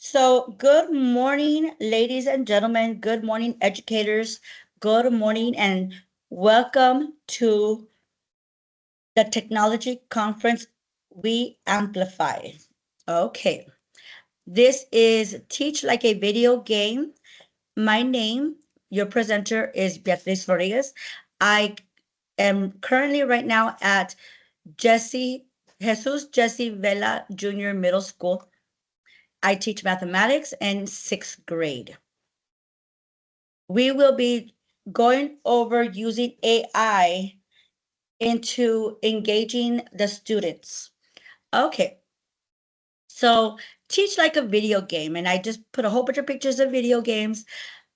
So, good morning, ladies and gentlemen. Good morning, educators. Good morning, and welcome to the technology conference We Amplify. Okay, this is Teach Like a Video Game. My name, your presenter, is Beatrice Borrigas. I am currently right now at Jesus Vela Junior Middle School. I teach mathematics in sixth grade. We will be going over using AI into engaging the students. Okay, so teach like a video game, and I just put a whole bunch of pictures of video games.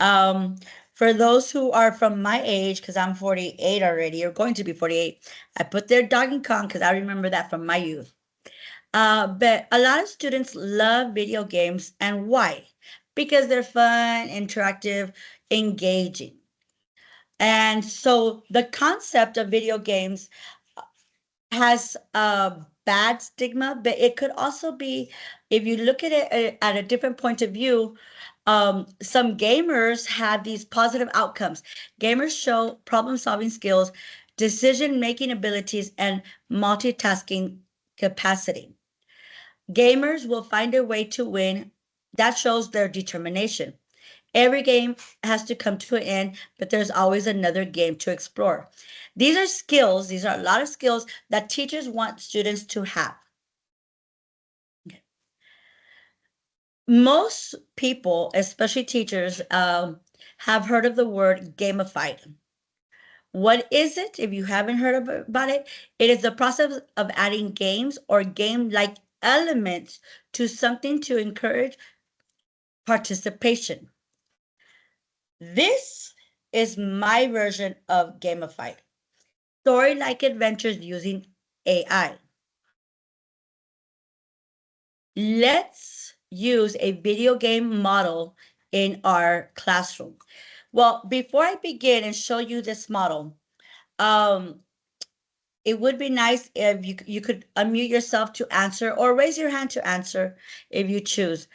Um, for those who are from my age, because I'm 48 already, or going to be 48, I put their Donkey Kong because I remember that from my youth. But a lot of students love video games, and why? Because they're fun, interactive, engaging. And so the concept of video games has a bad stigma, but it could also be, if you look at it at a different point of view, some gamers have these positive outcomes. Gamers show problem-solving skills, decision-making abilities, and multitasking capacity. Gamers will find a way to win. That shows their determination. Every game has to come to an end, but there's always another game to explore. These are skills, these are a lot of skills that teachers want students to have. Okay. Most people, especially teachers, have heard of the word gamified. What is it? If you haven't heard about it, it is the process of adding games or game-like elements to something to encourage participation. This is my version of gamified. Story-like adventures using AI. Let's use a video game model in our classroom. Well, before I begin and show you this model, um, it would be nice if you could unmute yourself to answer or raise your hand to answer if you choose.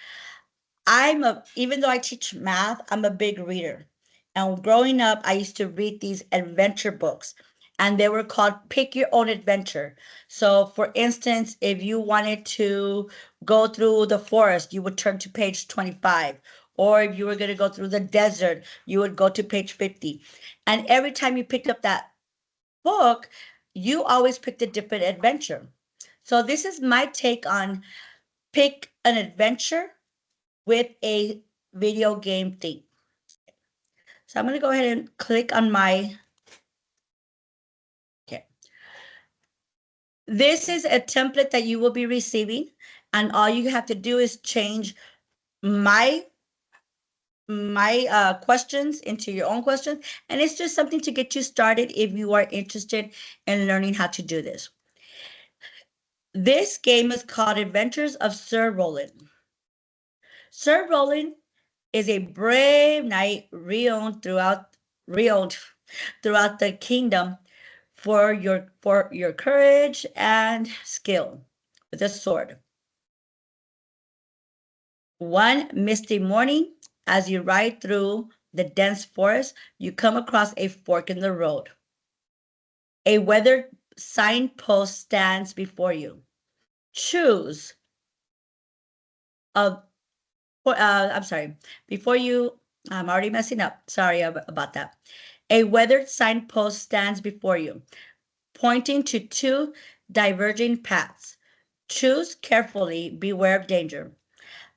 Even though I teach math, I'm a big reader. And growing up, I used to read these adventure books, and they were called Pick Your Own Adventure. So, for instance, if you wanted to go through the forest, you would turn to page 25. Or if you were going to go through the desert, you would go to page 50. And every time you picked up that book, you always picked a different adventure. So, this is my take on pick an adventure with a video game theme. So I'm going to go ahead and click on my, okay. This is a template that you will be receiving, and all you have to do is change my questions into your own questions, and it's just something to get you started if you are interested in learning how to do this. This game is called Adventures of Sir Rowland. Sir Rowland is a brave knight renowned throughout the kingdom for your courage and skill with a sword. One misty morning, as you ride through the dense forest, you come across a fork in the road. A weathered signpost stands before you. Choose a I'm sorry. Before you, I'm already messing up. Sorry about that. A weathered signpost stands before you, pointing to two diverging paths. Choose carefully, beware of danger.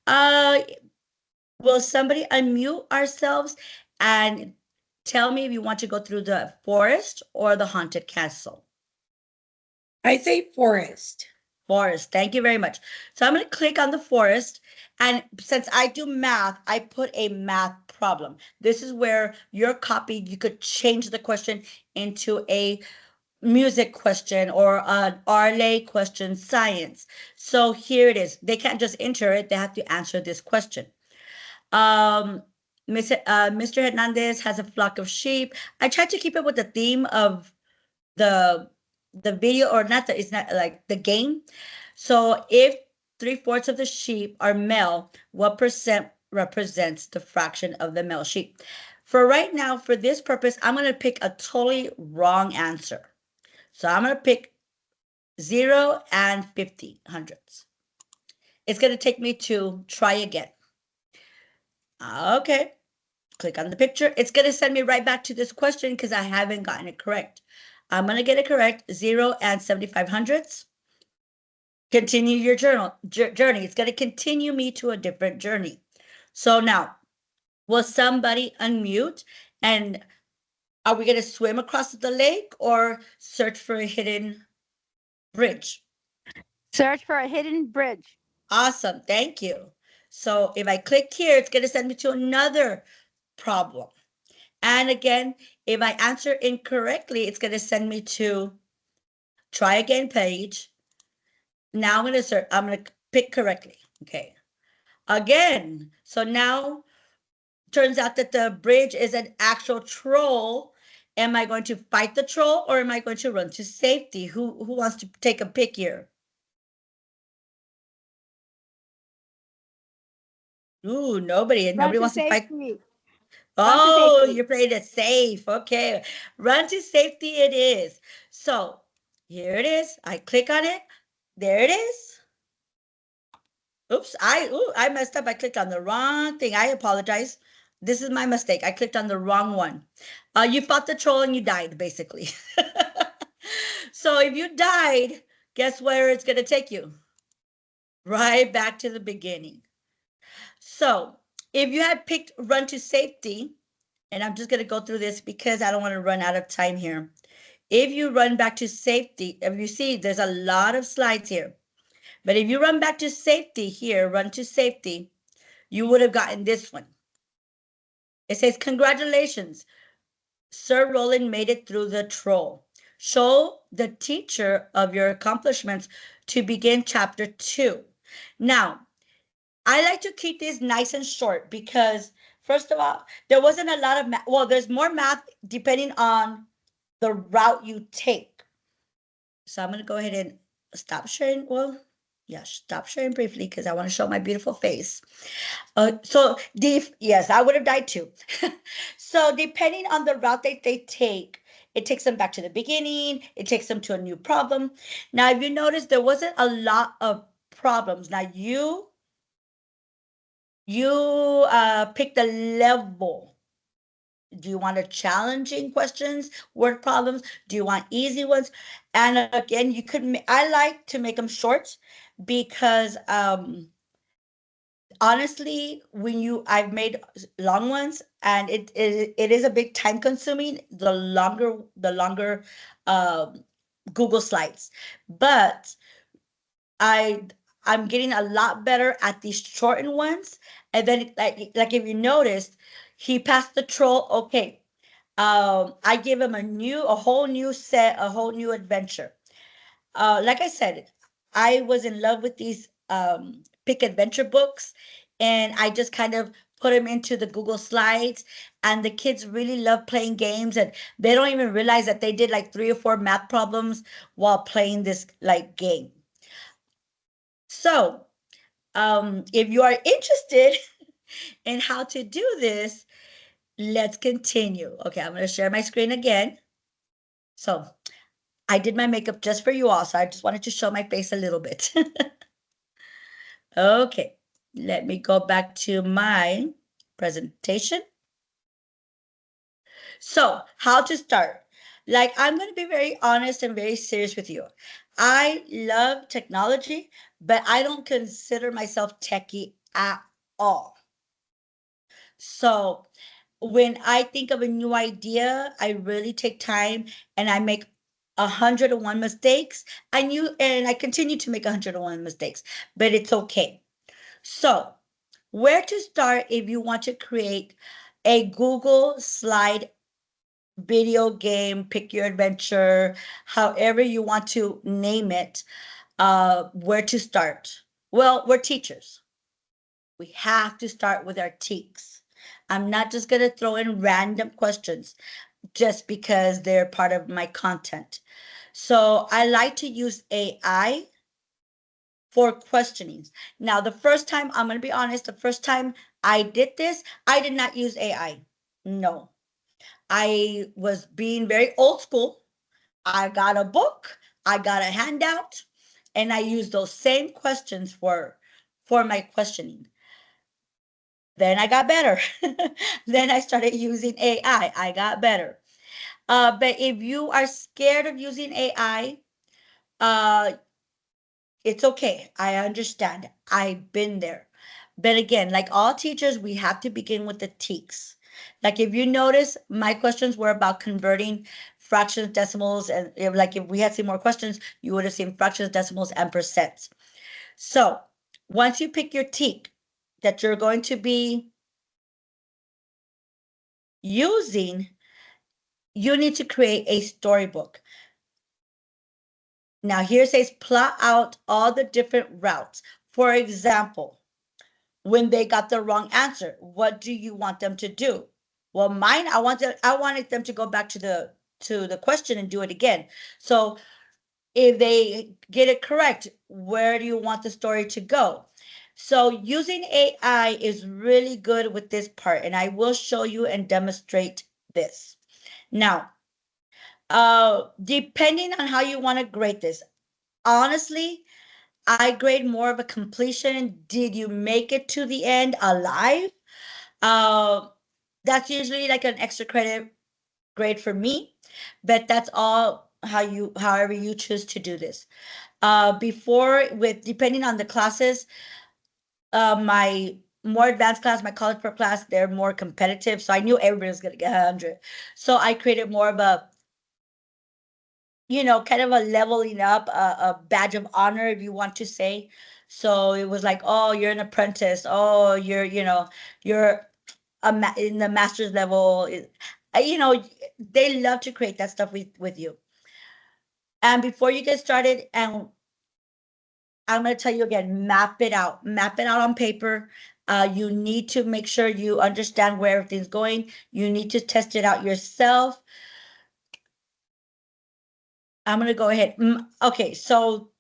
Uh, will somebody unmute ourselves and tell me if you want to go through the forest or the haunted castle? I say forest. Forest, thank you very much. So I'm going to click on the forest, and since I do math, I put a math problem. This is where your copy, you could change the question into a music question or an RLA question, science. So here it is. They can't just enter it, they have to answer this question. Mr. Hernandez has a flock of sheep. I tried to keep it with the theme of the video, or not, it's not like the game. So if 3/4 of the sheep are male, what percent represents the fraction of the male sheep? For right now, for this purpose, I'm going to pick a totally wrong answer. So I'm going to pick 0 and 50 hundredths. It's going to take me to try again. Okay, click on the picture. It's going to send me right back to this question because I haven't gotten it correct. I'm going to get it correct, 0 and 75 hundredths. Continue your journey. It's going to continue me to a different journey. So now, will somebody unmute? And are we going to swim across the lake or search for a hidden bridge? Search for a hidden bridge. Awesome. Thank you. So if I click here, it's going to send me to another problem. And again, if I answer incorrectly, it's going to send me to try again page. Now I'm going to pick correctly. Okay. Again. So now turns out that the bridge is an actual troll. Am I going to fight the troll or am I going to run to safety? Who wants to take a pick here? Ooh, nobody. And nobody wants to fight. Oh, you're playing it safe. Okay. Run to safety it is. So here it is. I click on it. There it is. Oops, I messed up. I clicked on the wrong thing. I apologize. This is my mistake. I clicked on the wrong one. You fought the troll and you died, basically. So if you died, guess where it's going to take you? Right back to the beginning. So if you had picked run to safety, and I'm just going to go through this because I don't want to run out of time here. If you run back to safety, if you see, there's a lot of slides here. But if you run back to safety here, run to safety, you would have gotten this one. It says, congratulations, Sir Rowland made it through the troll. Show the teacher of your accomplishments to begin chapter 2. Now, I like to keep this nice and short because, first of all, there wasn't a lot of math. Well, there's more math depending on the route you take. So I'm going to go ahead and stop sharing. Well, yeah, stop sharing briefly because I want to show my beautiful face. Yes, I would have died too. So depending on the route that they take, it takes them back to the beginning. It takes them to a new problem. Now, if you notice, there wasn't a lot of problems. Now, you pick the level. Do you want a challenging questions, word problems? Do you want easy ones? And again, I like to make them short because honestly, I've made long ones and it is a big time consuming, the longer Google slides. But I'm getting a lot better at these shortened ones. And then like if you noticed, he passed the troll. Okay. I give him a whole new set, a whole new adventure. Like I said, I was in love with these pick adventure books, and I just kind of put them into the Google Slides, and the kids really love playing games, and they don't even realize that they did like 3 or 4 math problems while playing this like game. So, if you are interested in how to do this, let's continue. Okay, I'm going to share my screen again. So I did my makeup just for you all, so I just wanted to show my face a little bit. Okay, let me go back to my presentation. So how to start? Like, I'm going to be very honest and very serious with you. I love technology, but I don't consider myself techie at all. So when I think of a new idea, I really take time and I make 101 mistakes. And I continue to make 101 mistakes, but it's okay. So where to start if you want to create a Google slide video game, pick your adventure, however you want to name it, where to start? Well, we're teachers. We have to start with our TEKs. I'm not just going to throw in random questions just because they're part of my content. So I like to use AI for questionings. Now, the first time, I'm going to be honest, the first time I did this, I did not use AI. No, I was being very old school. I got a book, I got a handout, and I used those same questions for my questioning. Then I got better. Then I started using AI. I got better. But if you are scared of using AI, uh, it's okay. I understand. I've been there. But again, like all teachers, we have to begin with the teaks. Like if you notice, my questions were about converting fractions, decimals, and if we had seen more questions, you would have seen fractions, decimals, and percents. So once you pick your teak that you're going to be using, you need to create a storybook. Now here it says plot out all the different routes. For example, when they got the wrong answer, what do you want them to do? Well, mine, I wanted them to go back to the question and do it again. So if they get it correct, where do you want the story to go? So using AI is really good with this part, and I will show you and demonstrate this. Now, depending on how you want to grade this, honestly, I grade more of a completion. Did you make it to the end alive? Uh, that's usually like an extra credit grade for me, but that's all however you choose to do this. Before with depending on the classes, my more advanced class, my college prep class, they're more competitive. So I knew everybody was gonna get 100. So I created more of a, kind of a leveling up, a badge of honor, if you want to say. So it was like, oh, you're an apprentice. Oh, you're in the master's level. They love to create that stuff with you. And before you get started, and I'm going to tell you again, map it out. Map it out on paper. You need to make sure you understand where everything's going. You need to test it out yourself. I'm going to go ahead. Okay, so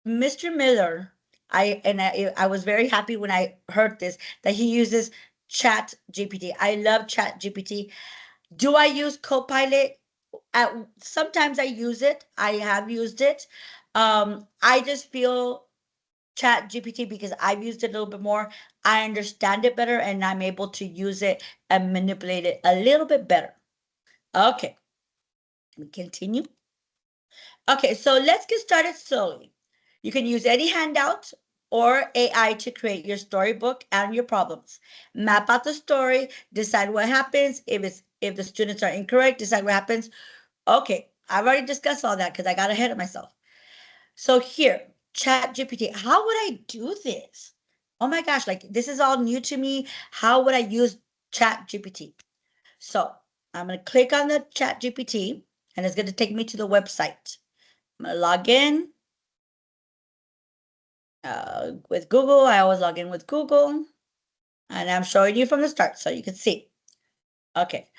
Mr. Miller, I was very happy when I heard this, that he uses Chat GPT. I love Chat GPT. Do I use Copilot? Sometimes I use it. I have used it. I just feel Chat GPT, because I've used it a little bit more, I understand it better and I'm able to use it and manipulate it a little bit better. Okay, let me continue. Okay, so let's get started slowly. You can use any handout or AI to create your storybook and your problems. Map out the story, decide what happens. If the students are incorrect, decide what happens. Okay, I've already discussed all that because I got ahead of myself. So here, Chat GPT, how would I do this? Oh my gosh, like this is all new to me. How would I use Chat GPT? So I'm going to click on the Chat GPT and it's going to take me to the website. I'm going to log in with Google. I always log in with Google and I'm showing you from the start so you can see. Okay.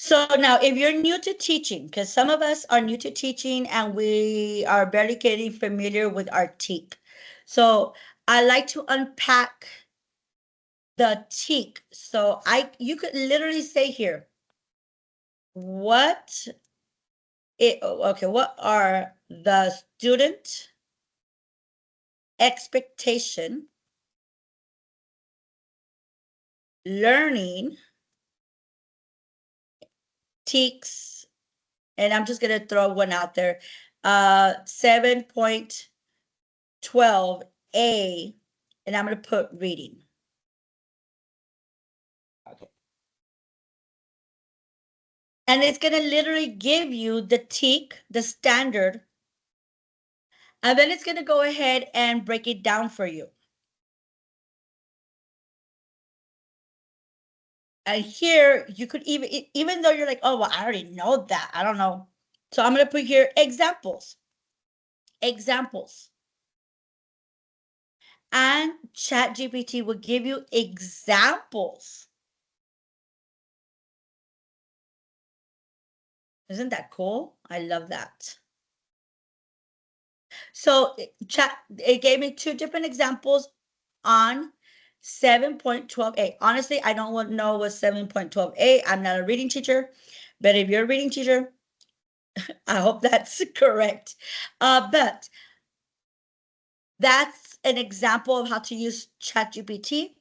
So now if you're new to teaching, because some of us are new to teaching and we are barely getting familiar with our teak. So I like to unpack the teak. So you could literally say here, what are the student expectation, learning, teaks, and I'm just gonna throw one out there, 7.12a, and I'm gonna put reading. Okay. And it's gonna literally give you the teak, the standard, and then it's gonna go ahead and break it down for you. And here you could even though you're like, oh, well, I already know that. I don't know. So I'm going to put here examples. Examples. And ChatGPT will give you examples. Isn't that cool? I love that. So it gave me two different examples on 7.12a. Honestly, I don't know what 7.12a. I'm not a reading teacher, but if you're a reading teacher, I hope that's correct. But that's an example of how to use ChatGPT.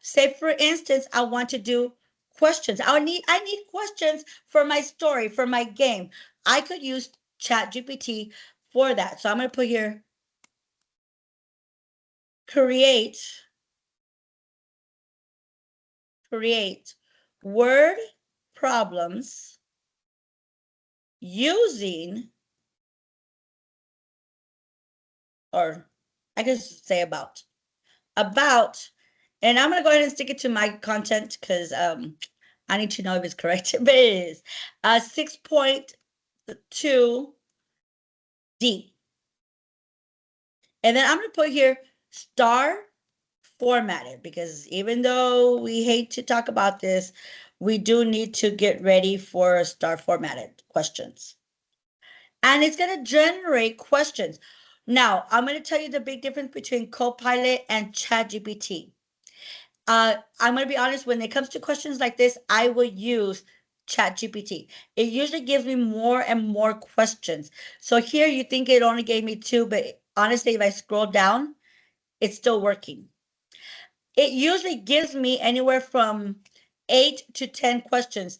Say, for instance, I want to do questions. I need questions for my story, for my game. I could use ChatGPT for that. So I'm going to put here, create word problems using, or I can say about, and I'm going to go ahead and stick it to my content because I need to know if it's correct, but it is 6.2D. And then I'm going to put here star formatted, because even though we hate to talk about this, we do need to get ready for star formatted questions. And it's going to generate questions. Now, I'm going to tell you the big difference between Copilot and ChatGPT. I'm going to be honest, when it comes to questions like this, I will use ChatGPT. It usually gives me more and more questions. So here you think it only gave me two, but honestly, if I scroll down, it's still working. It usually gives me anywhere from 8 to 10 questions,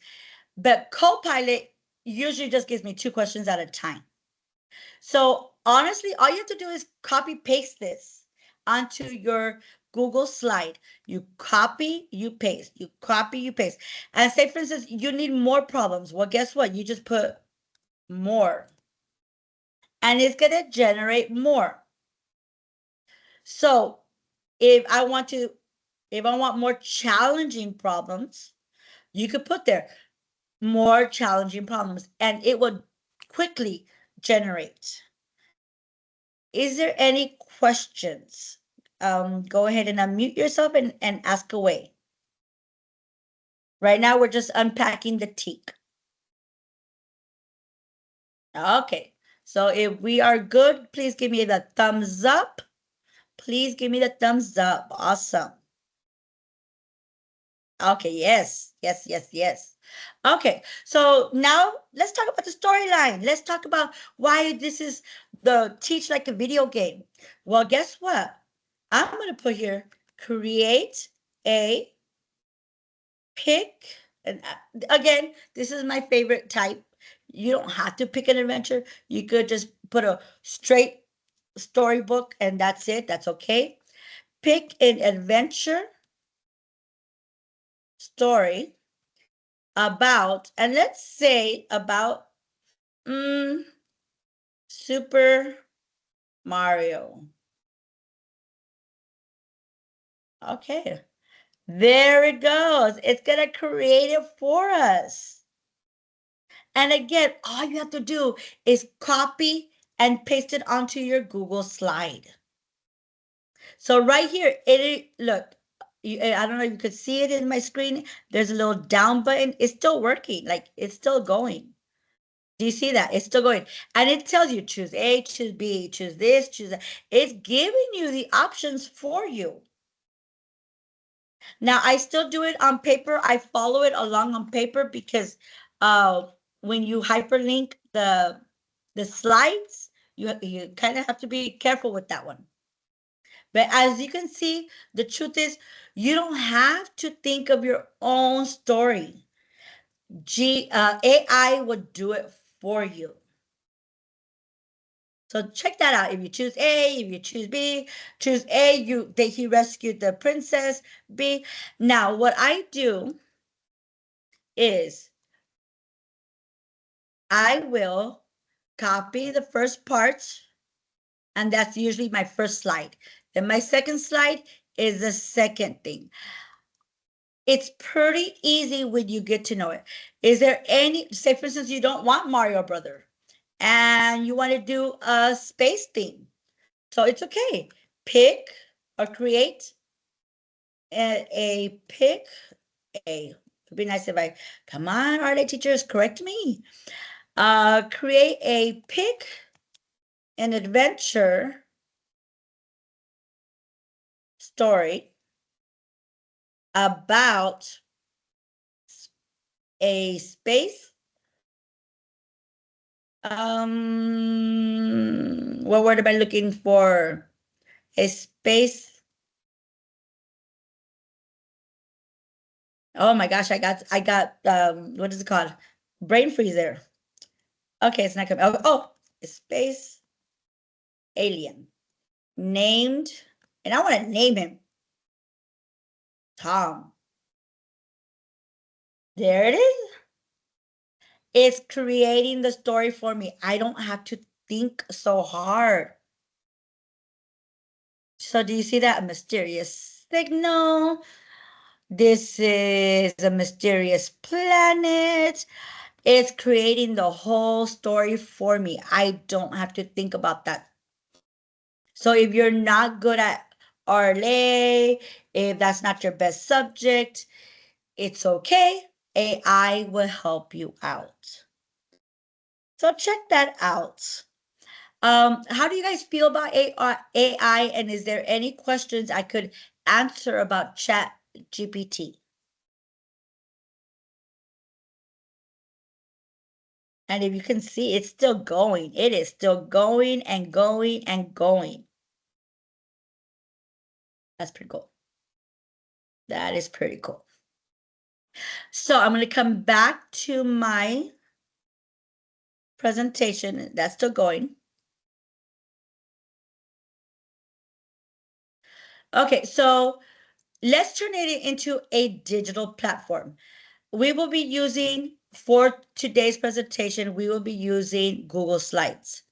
but Copilot usually just gives me 2 questions at a time. So honestly, all you have to do is copy paste this onto your Google slide. You copy, you paste, you copy, you paste. And say, for instance, you need more problems. Well, guess what? You just put more, and it's going to generate more. So if I want more challenging problems, you could put there more challenging problems, and it would quickly generate. Is there any questions? Go ahead and unmute yourself and ask away. Right now, we're just unpacking the teak. Okay, so if we are good, please give me the thumbs up. Please give me the thumbs up. Awesome. Okay, yes, yes, yes, yes. Okay, so now let's talk about the storyline. Let's talk about why this is the Teach Like a Video Game. Well, guess what? I'm going to put here, create a pick. And again, this is my favorite type. You don't have to pick an adventure. You could just put a straight storybook and that's it. That's okay. Pick an adventure story about, and let's say about Super Mario. Okay, there it goes. It's gonna create it for us. And again, all you have to do is copy and paste it onto your Google slide. So right here, look, I don't know if you could see it in my screen. There's a little down button. It's still working, like it's still going. Do you see that? It's still going. And it tells you choose A, choose B, choose this, choose that. It's giving you the options for you. Now, I still do it on paper. I follow it along on paper because when you hyperlink the slides, you kind of have to be careful with that one. But as you can see, the truth is you don't have to think of your own story. AI will do it for you. So check that out. If you choose A, if you choose B, choose A, he rescued the princess. B. Now, what I do is I will copy the first part, and that's usually my first slide. Then my second slide is the second thing. It's pretty easy when you get to know it. Is there any, say for instance, you don't want Mario Brother and you want to do a space theme. So it's okay. Pick or create pick a. It'd be nice if come on, art teachers, correct me. Create a pick an adventure story about a space. What word am I looking for? A space. Oh my gosh, I got what is it called? Brain freeze there. Okay, it's not coming. Oh, a space alien named, and I want to name him Tom. There it is. It's creating the story for me. I don't have to think so hard. So do you see that mysterious signal? This is a mysterious planet. It's creating the whole story for me. I don't have to think about that. So if you're not good at RLA, if that's not your best subject, it's okay. AI will help you out. So check that out. How do you guys feel about AI? And is there any questions I could answer about ChatGPT? And if you can see, it's still going. It is still going and going and going. That's pretty cool. That is pretty cool. So I'm going to come back to my presentation. That's still going. Okay, so let's turn it into a digital platform. We will be using, for today's presentation, we will be using Google Slides.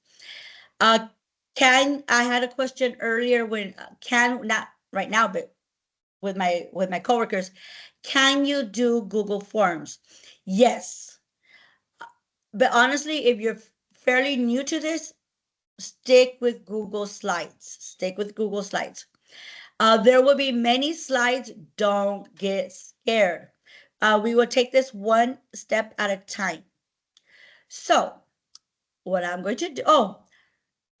I had a question earlier when not right now, but with my coworkers, can you do Google Forms? Yes. But honestly, if you're fairly new to this, stick with Google Slides. Stick with Google Slides. There will be many slides. Don't get scared. We will take this one step at a time. So what I'm going to do,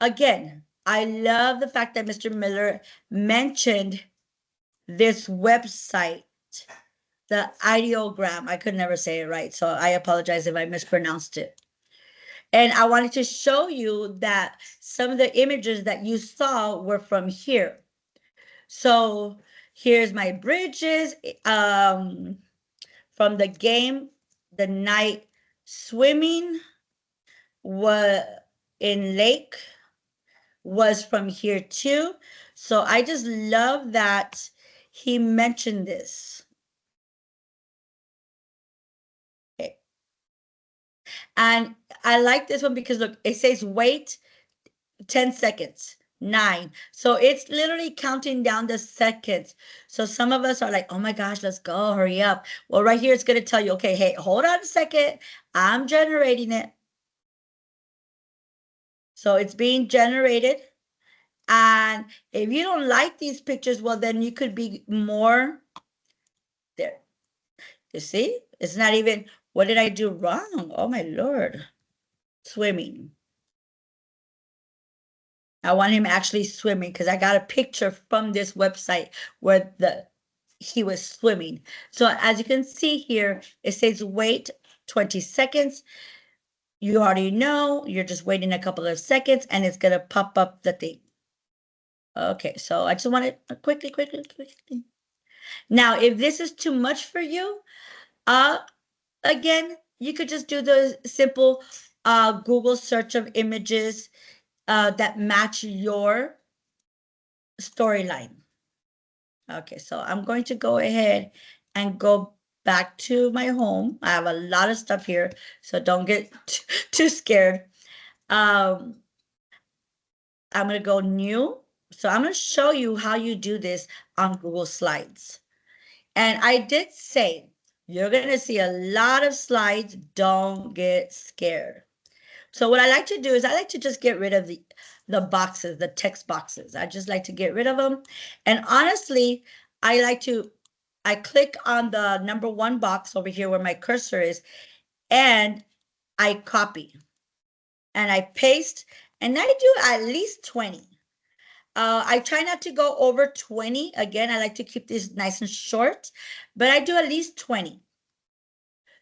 again, I love the fact that Mr. Miller mentioned this website, the ideogram. I could never say it right, so I apologize if I mispronounced it. And I wanted to show you that some of the images that you saw were from here. So here's my bridges from the game. The night swimming was in lake was from here too. So I just love that he mentioned this. Okay. And I like this one because look, it says wait 10 seconds. 9. So it's literally counting down the seconds. So some of us are like, oh my gosh, let's go, hurry up. Well, right here, it's going to tell you, okay, hey, hold on a second. I'm generating it. So it's being generated. And if you don't like these pictures, well, then you could be more there. You see, it's not even, what did I do wrong? Oh my Lord. Swimming. I want him actually swimming because I got a picture from this website where he was swimming. So as you can see here, it says wait 20 seconds. You already know, you're just waiting a couple of seconds and it's going to pop up the thing. Okay, so I just want to quickly. Now, if this is too much for you, again, you could just do the simple Google search of images that match your storyline. Okay, so I'm going to go ahead and go back to my home. I have a lot of stuff here, so don't get too scared. I'm going to go new. So I'm going to show you how you do this on Google Slides. And I did say, you're going to see a lot of slides. Don't get scared. So what I like to do is I like to just get rid of the boxes, the text boxes. I just like to get rid of them. And honestly, I click on the number 1 box over here where my cursor is, and I copy and I paste, And I do at least 20. I try not to go over 20. Again, I like to keep this nice and short, but I do at least 20.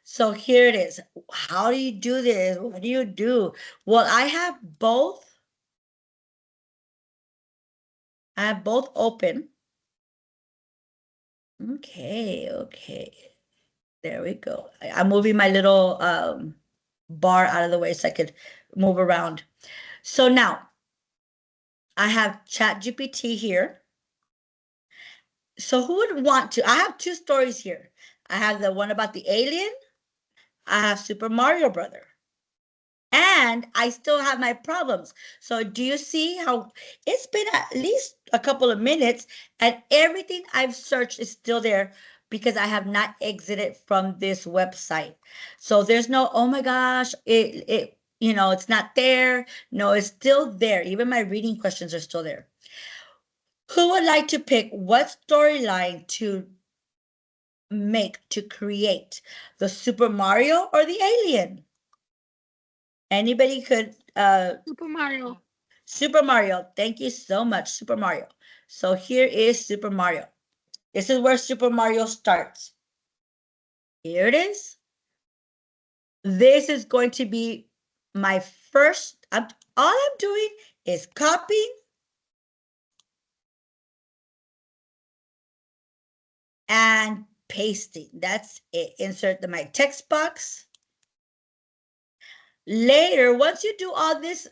So here it is. How do you do this? What do you do? Well, I have both. I have both open. Okay. There we go. I'm moving my little bar out of the way so I could move around. So now I have ChatGPT here. So who would want to? I have two stories here. I have the one about the alien. I have Super Mario Brother. And I still have my problems. So do you see how it's been at least a couple of minutes and everything I've searched is still there because I have not exited from this website. So there's no, oh my gosh, it's not there. No, it's still there. Even my reading questions are still there. Who would like to pick what storyline to create? The Super Mario or the alien? Anybody could Super Mario. Super Mario. Thank you so much, Super Mario. So here is Super Mario. This is where Super Mario starts. Here it is. This is going to be my first. All I'm doing is copying and pasting. That's it. Insert my text box. Later, once you do all this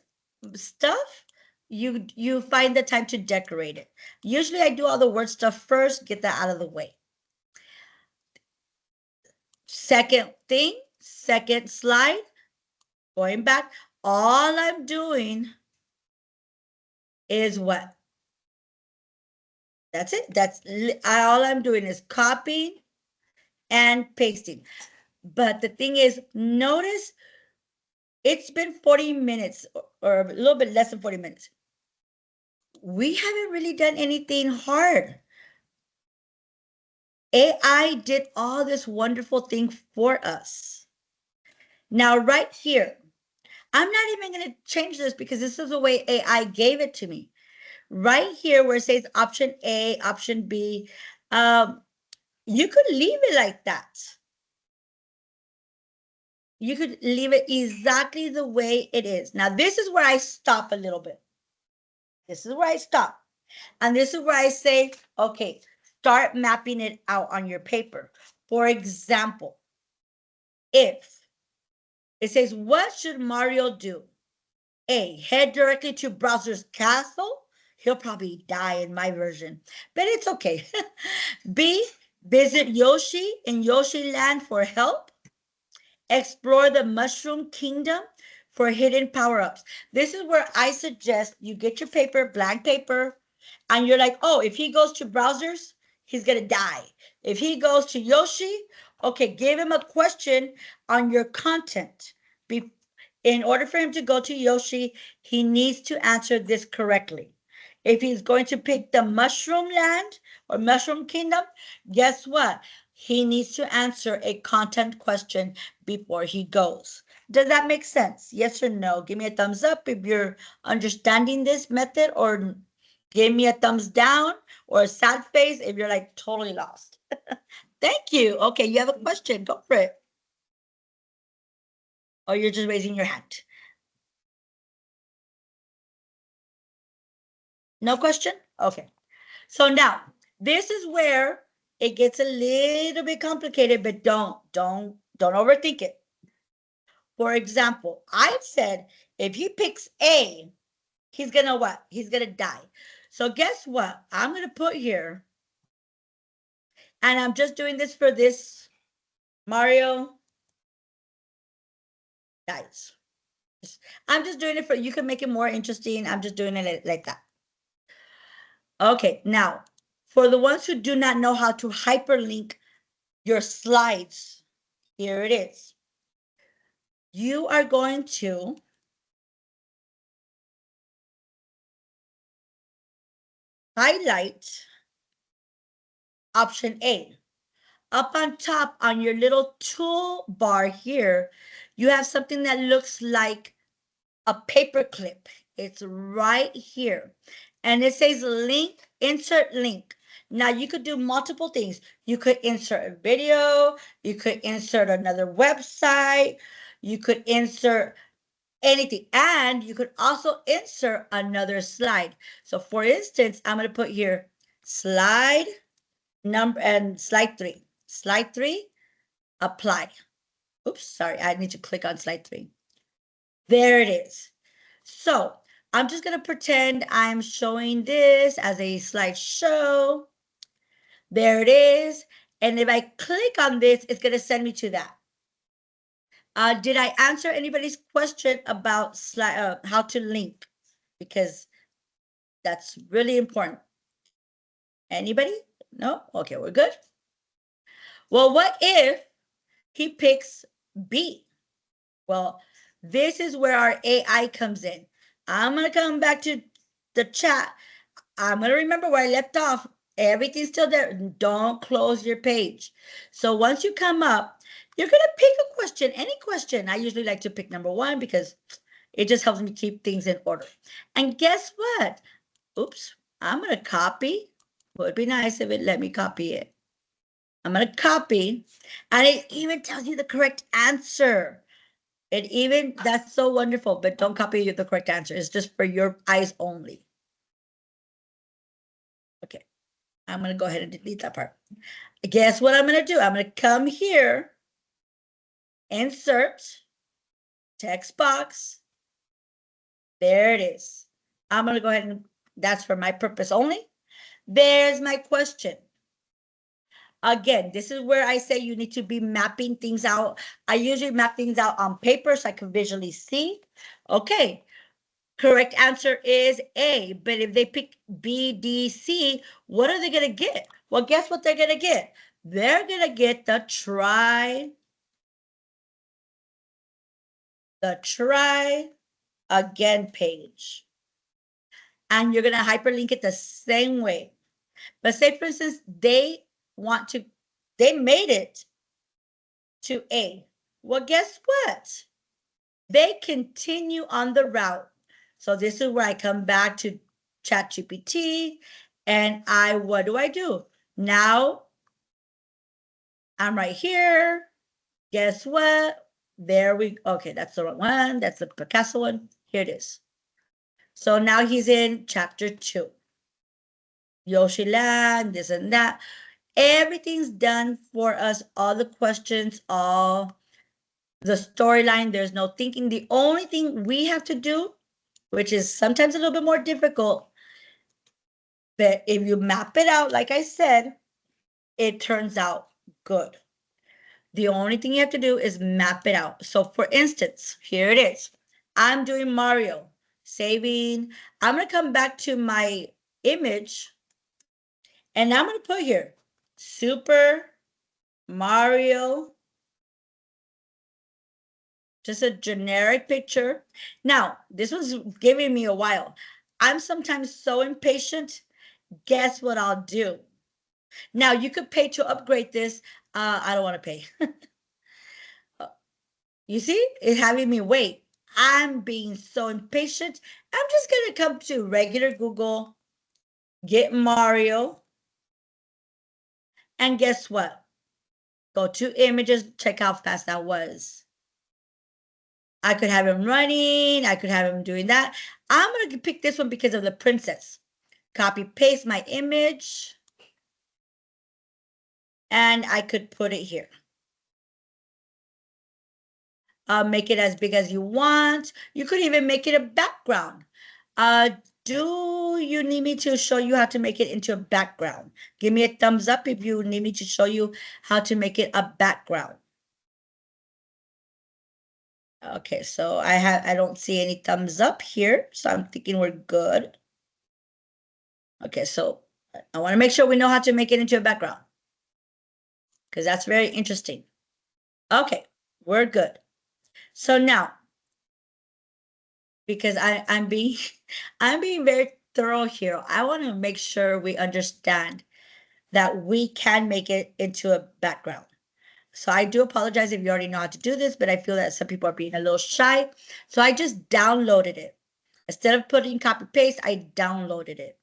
stuff, you find the time to decorate it. Usually I do all the word stuff first, get that out of the way. Second slide, going back, all I'm doing is what? That's it. All I'm doing is copying and pasting. But the thing is, notice it's been 40 minutes or a little bit less than 40 minutes. We haven't really done anything hard. AI did all this wonderful thing for us. Now, right here, I'm not even going to change this because this is the way AI gave it to me. Right here where it says option A, option B, you could leave it like that. You could leave it exactly the way it is. Now, this is where I stop a little bit. This is where I stop. And this is where I say, okay, start mapping it out on your paper. For example, if it says, what should Mario do? A, head directly to Bowser's castle. He'll probably die in my version, but it's okay. B, visit Yoshi in Yoshi Land for help. Explore the Mushroom Kingdom for hidden power-ups. This is where I suggest you get your paper, blank paper, and you're like, oh, if he goes to Bowser's, he's going to die. If he goes to Yoshi, okay, give him a question on your content. In order for him to go to Yoshi, he needs to answer this correctly. If he's going to pick the Mushroom Land or Mushroom Kingdom, guess what? He needs to answer a content question before he goes. Does that make sense? Yes or no? Give me a thumbs up if you're understanding this method, or give me a thumbs down or a sad face if you're like totally lost. Thank you. Okay, you have a question. Go for it. Or you're just raising your hand. No question? Okay. So now, this is where it gets a little bit complicated, but don't overthink it. For example, I said if he picks A, he's gonna what? He's gonna die. So guess what? I'm gonna put here, and I'm just doing this for this Mario dies. I'm just doing it for, you can make it more interesting. I'm just doing it like that. Okay, now for the ones who do not know how to hyperlink your slides, here it is. You are going to highlight option A. Up on top on your little toolbar here, you have something that looks like a paper clip. It's right here. And it says link, insert link. Now you could do multiple things. You could insert a video, you could insert another website, you could insert anything, and you could also insert another slide. So for instance, I'm going to put here slide number and slide 3. Slide 3, apply. Oops, sorry, I need to click on slide 3. There it is. So I'm just going to pretend I'm showing this as a slideshow. There it is. And if I click on this, it's going to send me to that. Did I answer anybody's question about how to link? Because that's really important. Anybody? No? Okay, we're good. Well, what if he picks B? Well, this is where our AI comes in. I'm going to come back to the chat. I'm going to remember where I left off. Everything's still there. Don't close your page. So once you come up, you're going to pick a question, any question. I usually like to pick number 1 because it just helps me keep things in order. And guess what? Oops, I'm going to copy. Would be nice if it let me copy it. I'm going to copy, and it even tells you the correct answer. That's so wonderful, but don't copy the correct answer. It's just for your eyes only. Okay, I'm going to go ahead and delete that part. Guess what I'm going to do? I'm going to come here, insert, text box. There it is. I'm going to go ahead and that's for my purpose only. There's my question. Again, this is where I say you need to be mapping things out. I usually map things out on paper so I can visually see. Okay, correct answer is A. But if they pick B, D, C, what are they going to get? Well, guess what they're going to get? They're going to get the try again page. And you're going to hyperlink it the same way. But say, for instance, they made it to A. Well, guess what? They continue on the route. So this is where I come back to ChatGPT and what do I do? Now I'm right here. Guess what? Okay, that's the wrong one. That's the Picasso one. Here it is. So now he's in chapter 2. Yoshi Land, this and that. Everything's done for us. All the questions, all the storyline. There's no thinking. The only thing we have to do, which is sometimes a little bit more difficult, but if you map it out, like I said, it turns out good. The only thing you have to do is map it out. So for instance, here it is. I'm doing Mario, saving. I'm going to come back to my image and I'm going to put here Super Mario, just a generic picture. Now, this was giving me a while. I'm sometimes so impatient. Guess what I'll do? Now, you could pay to upgrade this. I don't want to pay. You see, it's having me wait. I'm being so impatient. I'm just going to come to regular Google, get Mario, and guess what? Go to images, check how fast that was. I could have him running. I could have him doing that. I'm going to pick this one because of the princess. Copy, paste my image. And I could put it here. Make it as big as you want. You could even make it a background. Do you need me to show you how to make it into a background? Give me a thumbs up if you need me to show you how to make it a background. Okay, so I don't see any thumbs up here, so I'm thinking we're good. Okay, so I want to make sure we know how to make it into a background because that's very interesting. Okay, we're good. So now, because I'm being very thorough here, I want to make sure we understand that we can make it into a background. So I do apologize if you already know how to do this, but I feel that some people are being a little shy. So I just downloaded it. Instead of putting copy paste, I downloaded it.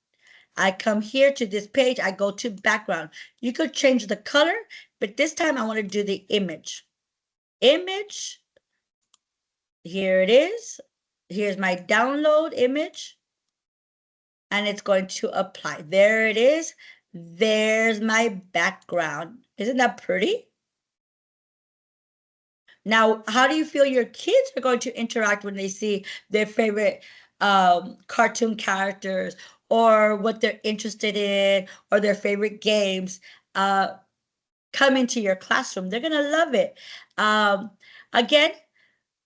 I come here to this page, I go to background. You could change the color, but this time I want to do the image. Image, here it is. Here's my download image. And it's going to apply. There it is. There's my background. Isn't that pretty? Now, how do you feel your kids are going to interact when they see their favorite cartoon characters or what they're interested in or their favorite games come into your classroom? They're going to love it. Again,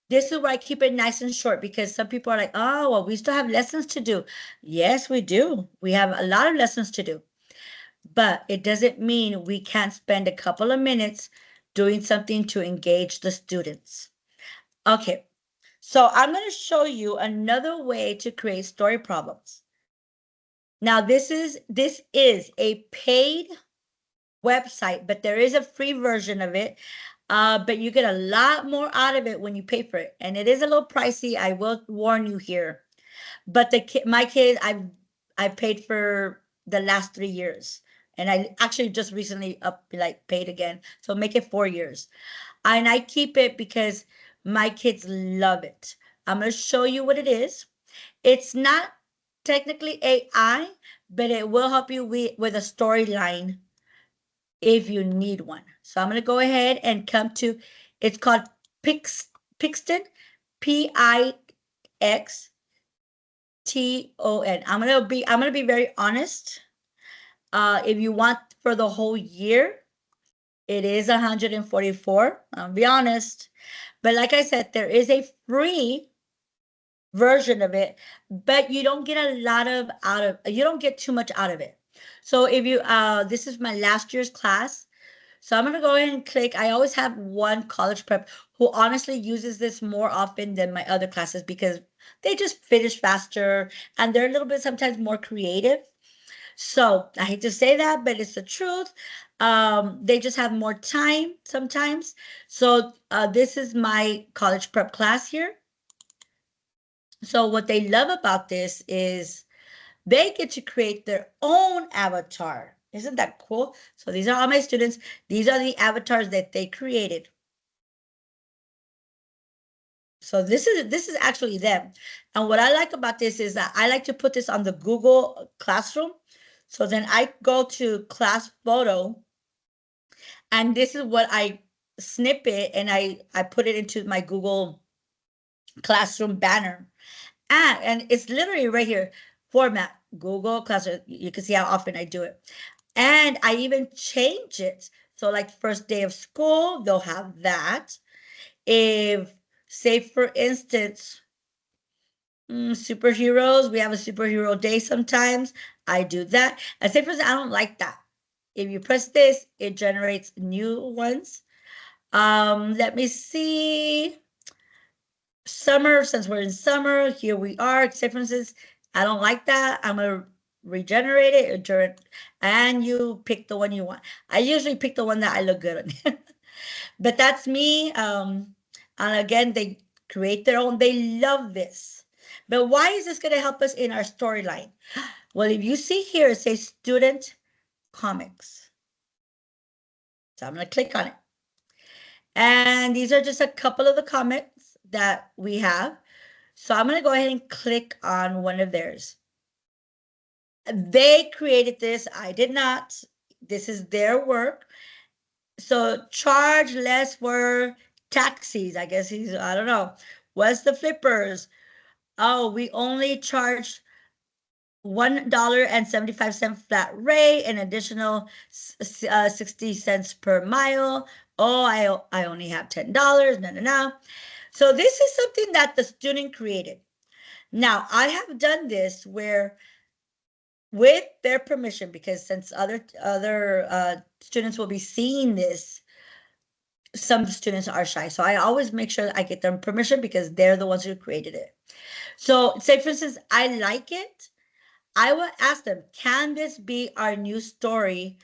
this is where I keep it nice and short because some people are like, oh, well, we still have lessons to do. Yes, we do. We have a lot of lessons to do. But it doesn't mean we can't spend a couple of minutes doing something to engage the students. Okay, so I'm going to show you another way to create story problems. Now, this is a paid website, but there is a free version of it. But you get a lot more out of it when you pay for it. And it is a little pricey. I will warn you here. But my kids, I paid for the last 3 years. And I actually just recently paid again. So make it 4 years. And I keep it because my kids love it. I'm going to show you what it is. It's not technically AI, but it will help you with a storyline if you need one. So I'm going to go ahead and come to, it's called Pixton, Pixton. I'm going to be very honest. If you want for the whole year, it is 144. I'll be honest. But like I said, there is a free version of it, but you don't get a lot of you don't get too much out of it. So if you this is my last year's class. So I'm going to go ahead and click. I always have one college prep who honestly uses this more often than my other classes because they just finish faster and they're a little bit sometimes more creative. So I hate to say that, but it's the truth. They just have more time sometimes. So this is my college prep class here. So what they love about this is they get to create their own avatar. Isn't that cool? So these are all my students. These are the avatars that they created. So this is actually them. And what I like about this is that I like to put this on the Google Classroom. So then I go to class photo and this is what I snip it and I put it into my Google Classroom banner. And it's literally right here, format, Google Classroom. You can see how often I do it. And I even change it. So like first day of school, they'll have that. If, say for instance, superheroes, we have a superhero day sometimes. I do that. And say for instance, I don't like that. If you press this, it generates new ones. Let me see. Summer, since we're in summer, here we are. Say for instance, I don't like that. I'm gonna regenerate it, and you pick the one you want. I usually pick the one that I look good on. But that's me. And again, they create their own. They love this. But why is this going to help us in our storyline? Well, if you see here, it says student comics. So I'm going to click on it. And these are just a couple of the comics that we have. So I'm going to go ahead and click on one of theirs. They created this. I did not. This is their work. So charge less for taxis. I guess I don't know. What's the flippers? Oh, we only charge $1.75 flat rate, an additional 60 cents per mile. Oh, I only have $10. No. So this is something that the student created. Now, I have done this where with their permission, because since other students will be seeing this, some students are shy. So I always make sure I get them permission because they're the ones who created it. So say, for instance, I like it. I will ask them, can this be our new storybook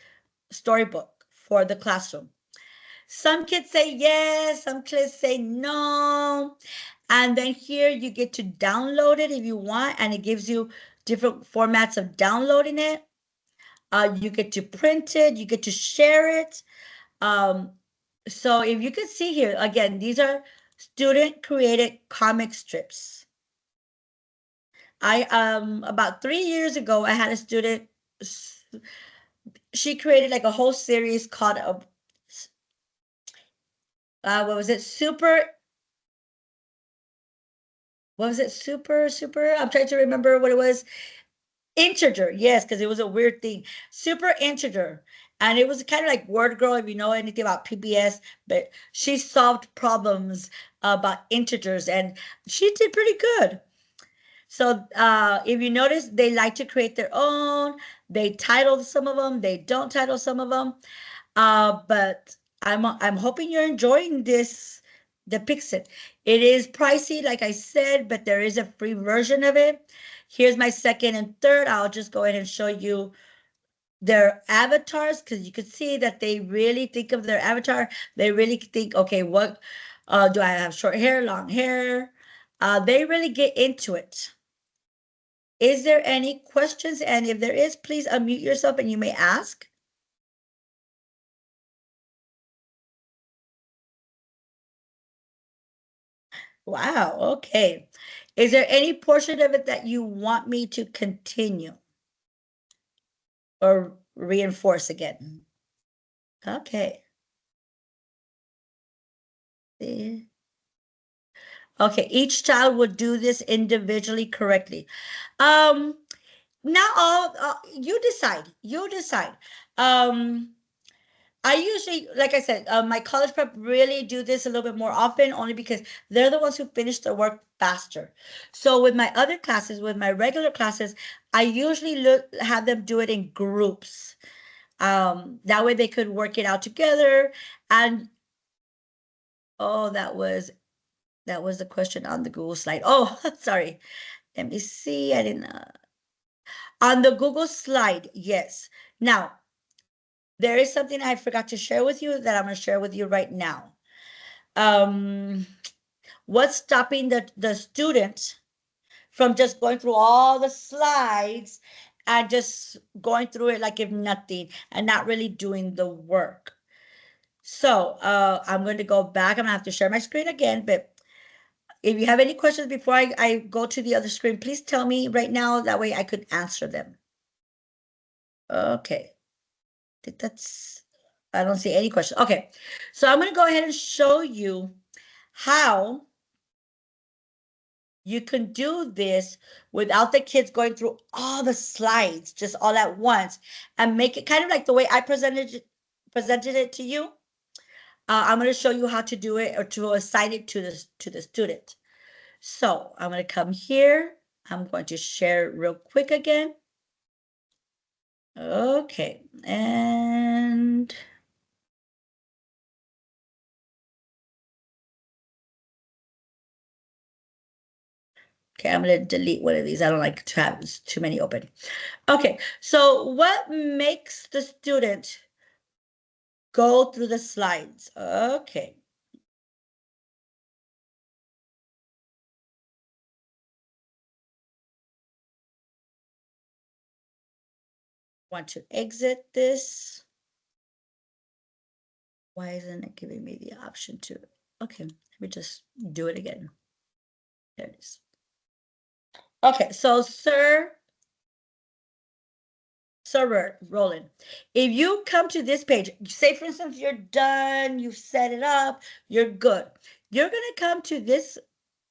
for the classroom? Some kids say yes, some kids say no. And then here you get to download it if you want, and it gives you different formats of downloading it. You get to print it, you get to share it. So if you can see here, again, these are student created comic strips. About 3 years ago, I had a student, she created like a whole series called, what was it? Super? I'm trying to remember what it was. Integer, yes, because it was a weird thing. Super integer. And it was kind of like Word Girl, if you know anything about PBS, but she solved problems about integers and she did pretty good. So if you notice, they like to create their own. They title some of them, they don't title some of them. But I'm hoping you're enjoying this, the Pixit. It is pricey, like I said, but there is a free version of it. Here's my second and third. I'll just go ahead and show you their avatars because you can see that they really think of their avatar. They really think, okay, what do I have? Short hair, long hair? They really get into it. Is there any questions? And if there is, please unmute yourself and you may ask. Wow, okay. Is there any portion of it that you want me to continue or reinforce again? Okay. Okay, each child would do this individually correctly. Now you decide. You decide. I usually, like I said, my college prep really do this a little bit more often only because they're the ones who finish their work faster. So with my other classes, with my regular classes, I usually have them do it in groups. That way they could work it out together. And oh, that was the question on the Google slide. Oh, sorry. Let me see. I didn't. On the Google slide, yes. Now, there is something I forgot to share with you that I'm going to share with you right now. What's stopping the student from just going through all the slides and just going through it like if nothing and not really doing the work? So I'm going to go back. I'm going to have to share my screen again, but if you have any questions before I go to the other screen, please tell me right now. That way I could answer them. Okay. I don't see any questions. Okay. So I'm going to go ahead and show you how you can do this without the kids going through all the slides just all at once and make it kind of like the way I presented it to you. I'm going to show you how to do it or to assign it to the student. So I'm going to come here. I'm going to share real quick again. Okay, and okay, I'm going to delete one of these. I don't like to have too many open. Okay, so what makes the student go through the slides? Okay. Want to exit this. Why isn't it giving me the option to? Okay, let me just do it again. There it is. Okay, so Sir Rowland, if you come to this page, say for instance, you're done, you've set it up, you're good. You're going to come to this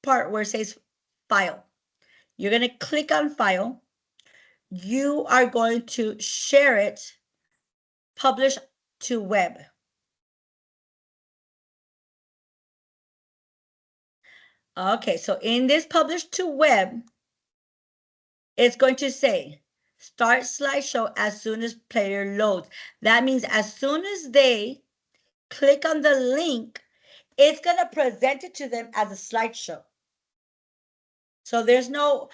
part where it says file. You're going to click on file. You are going to share it, publish to web. Okay, so in this publish to web, it's going to say start slideshow as soon as player loads. That means as soon as they click on the link, it's going to present it to them as a slideshow. So there's no,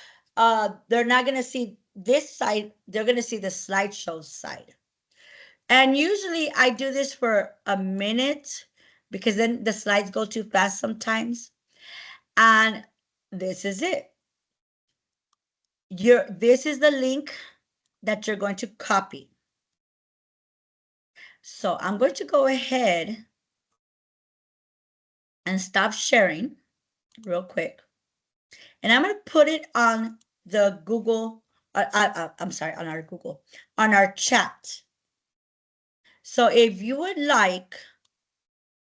they're not going to see this side. They're going to see the slideshow side. And usually I do this for a minute because then the slides go too fast sometimes. And this is it. This is the link that you're going to copy. So I'm going to go ahead and stop sharing real quick. And I'm going to put it on the Google, I'm sorry, on our Google, on our chat. So if you would like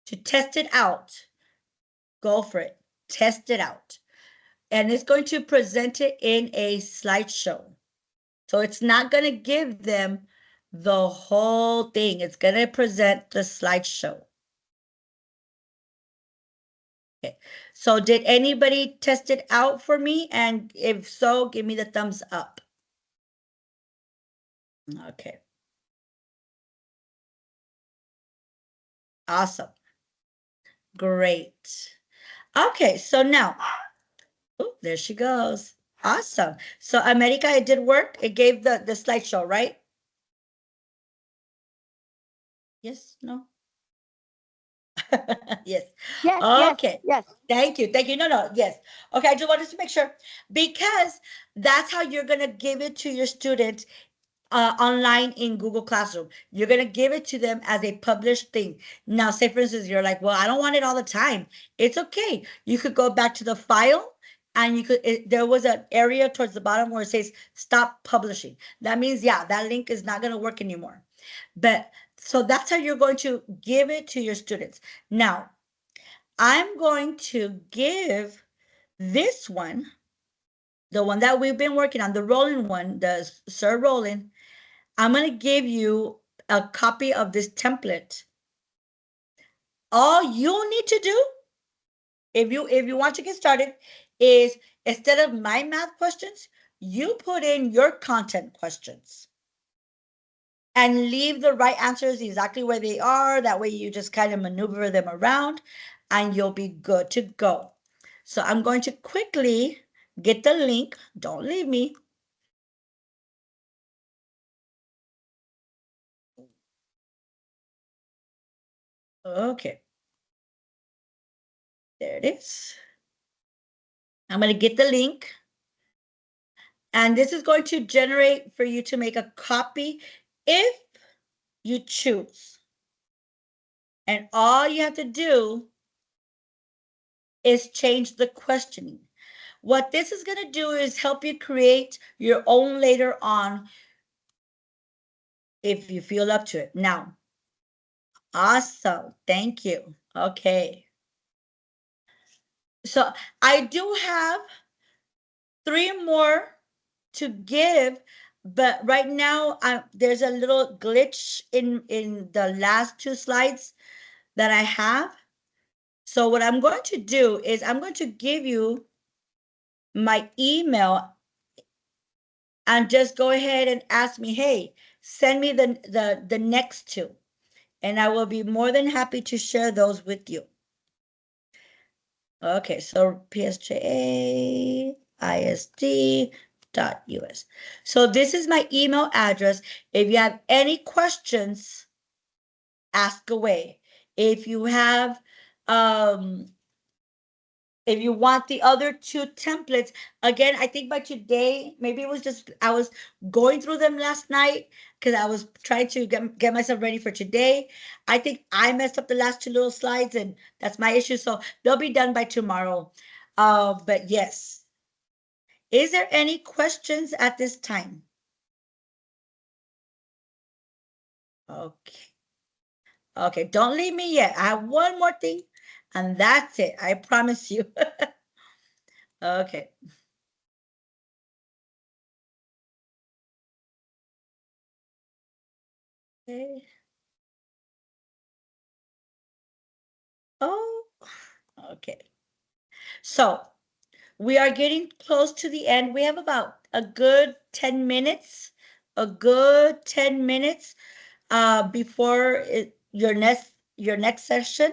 to test it out, go for it. Test it out. And it's going to present it in a slideshow. So it's not going to give them the whole thing. It's going to present the slideshow. Okay. So did anybody test it out for me? And if so, give me the thumbs up. Okay. Awesome. Great. Okay, so now, oh, there she goes. Awesome. So America, it did work. It gave the slideshow, right? Yes, no? Yes. Yes, Okay. yes. Thank you. Thank you. No, yes. Okay, I just wanted to make sure because that's how you're going to give it to your students online in Google Classroom. You're going to give it to them as a published thing. Now, say for instance, you're like, well, I don't want it all the time. It's okay. You could go back to the file and you could, there was an area towards the bottom where it says stop publishing. That means, yeah, that link is not going to work anymore. But so that's how you're going to give it to your students. Now, I'm going to give this one, the one that we've been working on, the Rowland one, the Sir Rowland. I'm going to give you a copy of this template. All you need to do, if you want to get started, is instead of my math questions, you put in your content questions and leave the right answers exactly where they are. That way you just kind of maneuver them around and you'll be good to go. So I'm going to quickly get the link. Don't leave me. Okay. There it is. I'm going to get the link. And this is going to generate for you to make a copy if you choose. And all you have to do is change the questioning. What this is going to do is help you create your own later on if you feel up to it. Now, awesome. Thank you. Okay. So I do have 3 more to give, but right now there's a little glitch in the last 2 slides that I have. So what I'm going to do is I'm going to give you my email and just go ahead and ask me, hey, send me the next 2. And I will be more than happy to share those with you. Okay, so PSJA ISD.us. So this is my email address. If you have any questions, ask away. If you have if you want the other 2 templates, again, I think by today, maybe it was just, I was going through them last night because I was trying to get myself ready for today. I think I messed up the last 2 little slides and that's my issue. So they'll be done by tomorrow. But yes. Is there any questions at this time? Okay. Okay, don't leave me yet. I have one more thing and that's it. I promise you. Okay. Okay. Oh, okay. So we are getting close to the end. We have about a good 10 minutes, before your next session.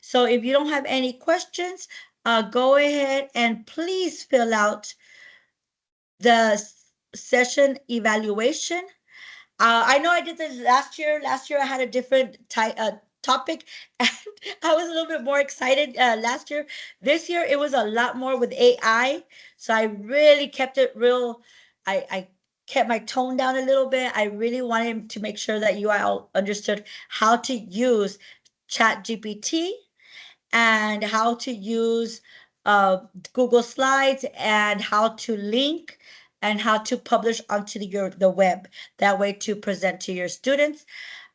So if you don't have any questions, go ahead and please fill out the session evaluation. I know I did this last year. Last year I had a different topic. And I was a little bit more excited last year. This year, it was a lot more with AI. So I really kept it real. I kept my tone down a little bit. I really wanted to make sure that you all understood how to use ChatGPT and how to use Google Slides and how to link and how to publish onto the web. That way to present to your students.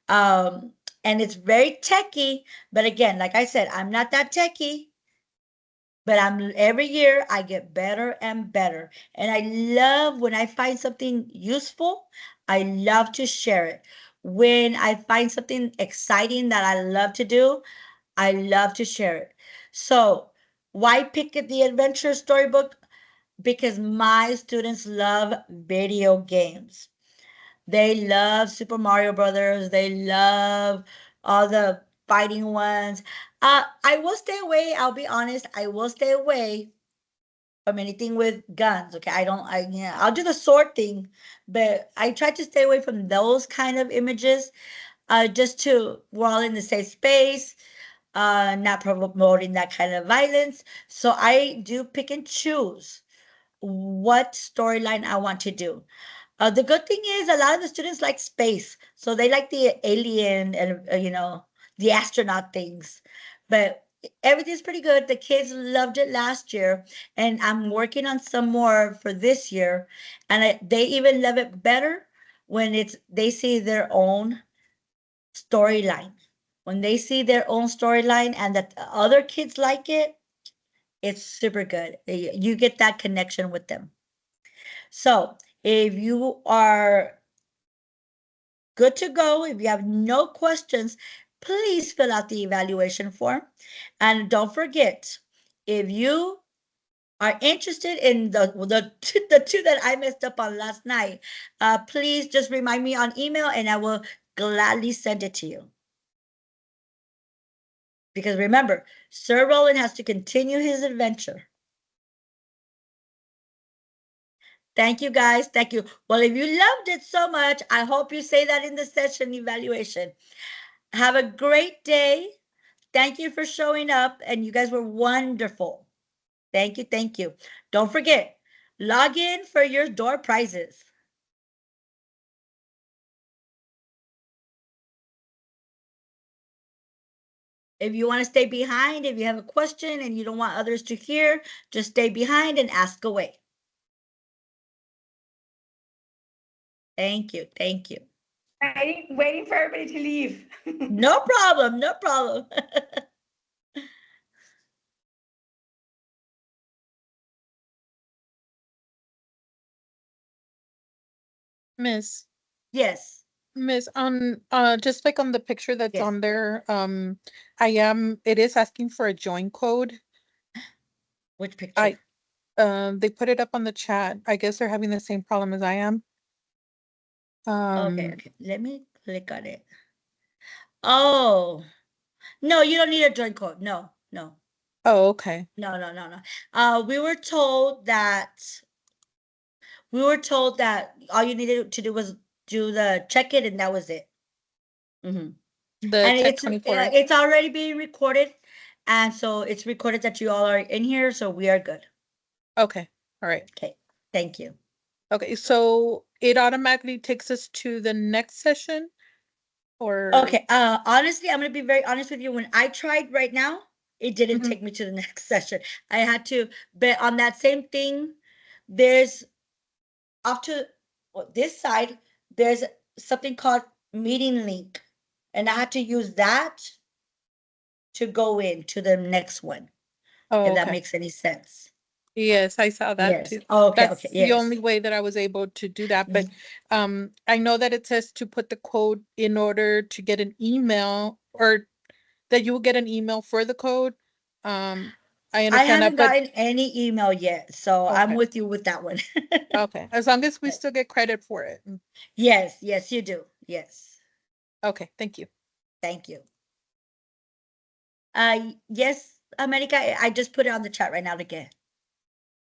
And it's very techy, but again, like I said, I'm not that techy, but every year I get better and better. And I love when I find something useful, I love to share it. When I find something exciting that I love to do, I love to share it. So, why pick the adventure storybook? Because my students love video games. They love Super Mario Brothers. They love all the fighting ones. I will stay away. I'll be honest. I will stay away from anything with guns. Okay, yeah, I'll do the sword thing, but I try to stay away from those kind of images. Just to we're all in the safe space, not promoting that kind of violence. So I do pick and choose what storyline I want to do. The good thing is a lot of the students like space, so they like the alien and the astronaut things. But everything's pretty good. The kids loved it last year, and I'm working on some more for this year, and they even love it better when they see their own storyline. When they see their own storyline and that other kids like it, it's super good. You get that connection with them. So if you are good to go, if you have no questions, please fill out the evaluation form. And don't forget, if you are interested in the two that I messed up on last night, please just remind me on email and I will gladly send it to you. Because remember, Sir Rowland has to continue his adventure. Thank you, guys. Thank you. Well, if you loved it so much, I hope you say that in the session evaluation. Have a great day. Thank you for showing up, and you guys were wonderful. Thank you. Thank you. Don't forget, log in for your door prizes. If you want to stay behind, if you have a question and you don't want others to hear, just stay behind and ask away. Thank you. Thank you. Waiting for everybody to leave. No problem. No problem. Miss, Yes. on just like on the picture that's Yes. on there, it is asking for a join code. Which picture? They put it up on the chat. I guess they're having the same problem as I am. Okay. Let me click on it. Oh, no, you don't need a join code. No, no. Oh, okay. No. We were told that all you needed to do was do the check it, and that was it. And The Tech it's 24, right? it's already being recorded, and so it's recorded that you all are in here, so we are good. Okay. All right. Okay. Thank you. Okay, so it automatically takes us to the next session, or Okay. Honestly, I'm gonna be very honest with you. When I tried right now, it didn't Mhm. take me to the next session. I had to, but on that same thing, there's off to this side, there's something called meeting link, and I had to use that to go into the next one, Oh, if that okay. makes any sense. Yes, I saw that Yes. too. Okay. That's Okay. the Yes. only way that I was able to do that. But Mhm. I know that it says to put the code in order to get an email, or that you will get an email for the code. I I understand haven't that, but gotten any email yet, so I'm okay. with you with that one. Okay. As long as we still get credit for it. Yes. Yes, you do. Yes. Okay, thank you. Thank you. Yes, America, I just put it on the chat right now again.